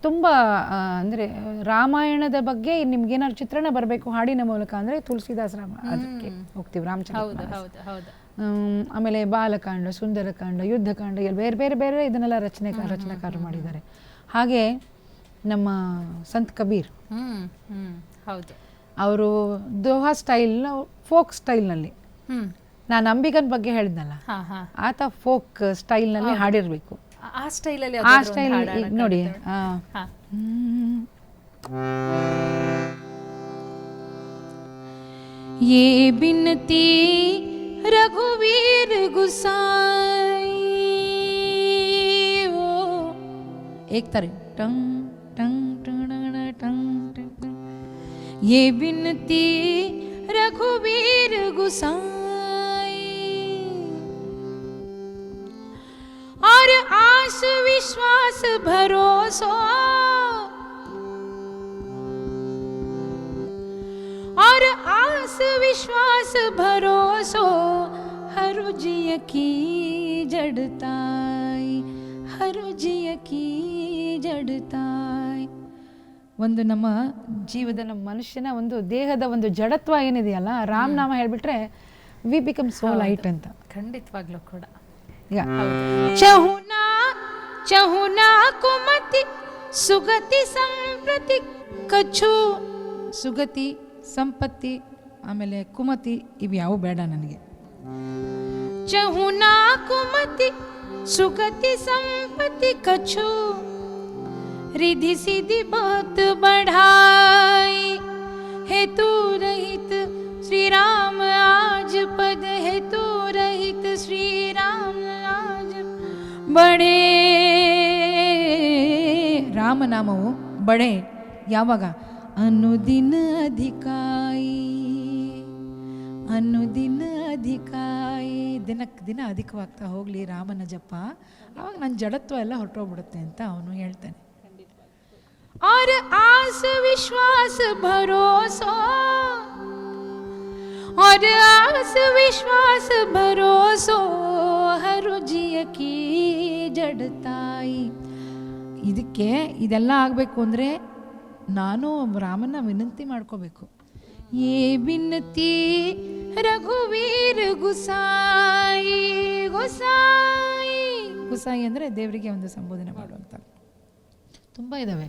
ತುಂಬ ಅಂದರೆ ರಾಮಾಯಣದ ಬಗ್ಗೆ ನಿಮ್ಗೇನಾದ್ರು ಚಿತ್ರಣ ಬರಬೇಕು ಹಾಡಿನ ಮೂಲಕ ಅಂದರೆ ತುಳಸಿದಾಸರ ಅದಕ್ಕೆ ಹೋಗ್ತೀವಿ, ರಾಮಚಂದ್ರ. ಆಮೇಲೆ ಬಾಲಕಾಂಡ, ಸುಂದರಕಾಂಡ, ಯುದ್ಧಕಾಂಡ ಎಲ್ಲ ಬೇರೆ ಬೇರೆ ಬೇರೆ ಇದನ್ನೆಲ್ಲ ರಚನೆಕಾರರು ಮಾಡಿದ್ದಾರೆ. ಹಾಗೆ ನಮ್ಮ ಸಂತ್ ಕಬೀರ್ ಹೌದು, ಅವರು ದೋಹಾ ಸ್ಟೈಲ್, ಫೋಕ್ ಸ್ಟೈಲ್ನಲ್ಲಿ, ನಾನು ಅಂಬಿಗನ್ ಬಗ್ಗೆ ಹೇಳಿದ್ನಲ್ಲ, ಆತ ಫೋಕ್ ಸ್ಟೈಲ್ನಲ್ಲಿ ಹಾಡಿರಬೇಕು. ಆ ಸ್ಟೈಲಲ್ಲಿ ಈಗ ನೋಡಿ, ये बिनती रघुवीर गुसाई, ओ एक तरह टंग टंग टंग टंग टंग, ये बिनती रघुवीर गुसाई, और आस विश्वास भरोसा, और आस विश्वास भरोसो हरु जिय की जड़ताई, हरु जिय की जड़ताई. ಒಂದು ನಮ್ಮ ಜೀವದ, ನಮ್ಮ ಮನುಷ್ಯನ ಒಂದು ದೇಹದ ಒಂದು ಜಡತ್ವ ಏನಿದೆಯಲ್ಲ, ರಾಮನಾಮ ಹೇಳ್ಬಿಟ್ರೆ ವಿ ಬಿಕಮ್ ಸೋ ಲೈಟ್ ಅಂತ. ಖಂಡಿತವಾಗ್ಲೂ ಕೂಡ. ಈಗ ಚಹುನಾ ಚಹುನಾ ಕುಮತಿ ಸುಗತಿ ಸಂಪ್ರತಿ ಕಚ್ಚು, ಸುಗತಿ, ಸಂಪತ್ತಿ, ಆಮೇಲೆ ಕುಮತಿ, ಇವ್ಯಾವು ಬೇಡ ನನಗೆ. ಚಹುನಾ ಕುಮತಿ ಸುಗತಿ ಸಂಪತ್ತಿ ಕಚ್ಚು, रिधि सिद्धि बहुत बढ़ाई, हेतु रहित श्री राम आज पद, हेतु रहित श्री राम आज बड़े. ರಾಮನಾಮವು ಬಡೆ ಯಾವಾಗ? ಅನುದಿನ ಅಧಿಕಾಯಿ, ಅನುದಿನ ಅಧಿಕಾಯಿ, ದಿನಕ್ಕೆ ದಿನ ಅಧಿಕವಾಗ್ತಾ ಹೋಗಲಿ ರಾಮನ ಜಪ, ಆವಾಗ ನನ್ನ ಜಡತ್ವ ಎಲ್ಲ ಹೊರಟೋಗ್ಬಿಡುತ್ತೆ ಅಂತ ಅವನು ಹೇಳ್ತಾನೆ. और आस विश्वास भरोसा, और आस विश्वास भरोसो हरु जिय की जड़ताई. ಇದಕ್ಕೆ ಇದೆಲ್ಲ ಆಗಬೇಕು ಅಂದರೆ ನಾನು ರಾಮನ ವಿನಂತಿ ಮಾಡ್ಕೋಬೇಕು. ये बिनती रघुवीर गुसाई, गुसाई ಗುಸಾಯಿ ಅಂದರೆ ದೇವರಿಗೆ ಒಂದು ಸಂಬೋಧನೆ ಮಾಡುವಂಥ ತುಂಬ ಇದ್ದಾವೆ.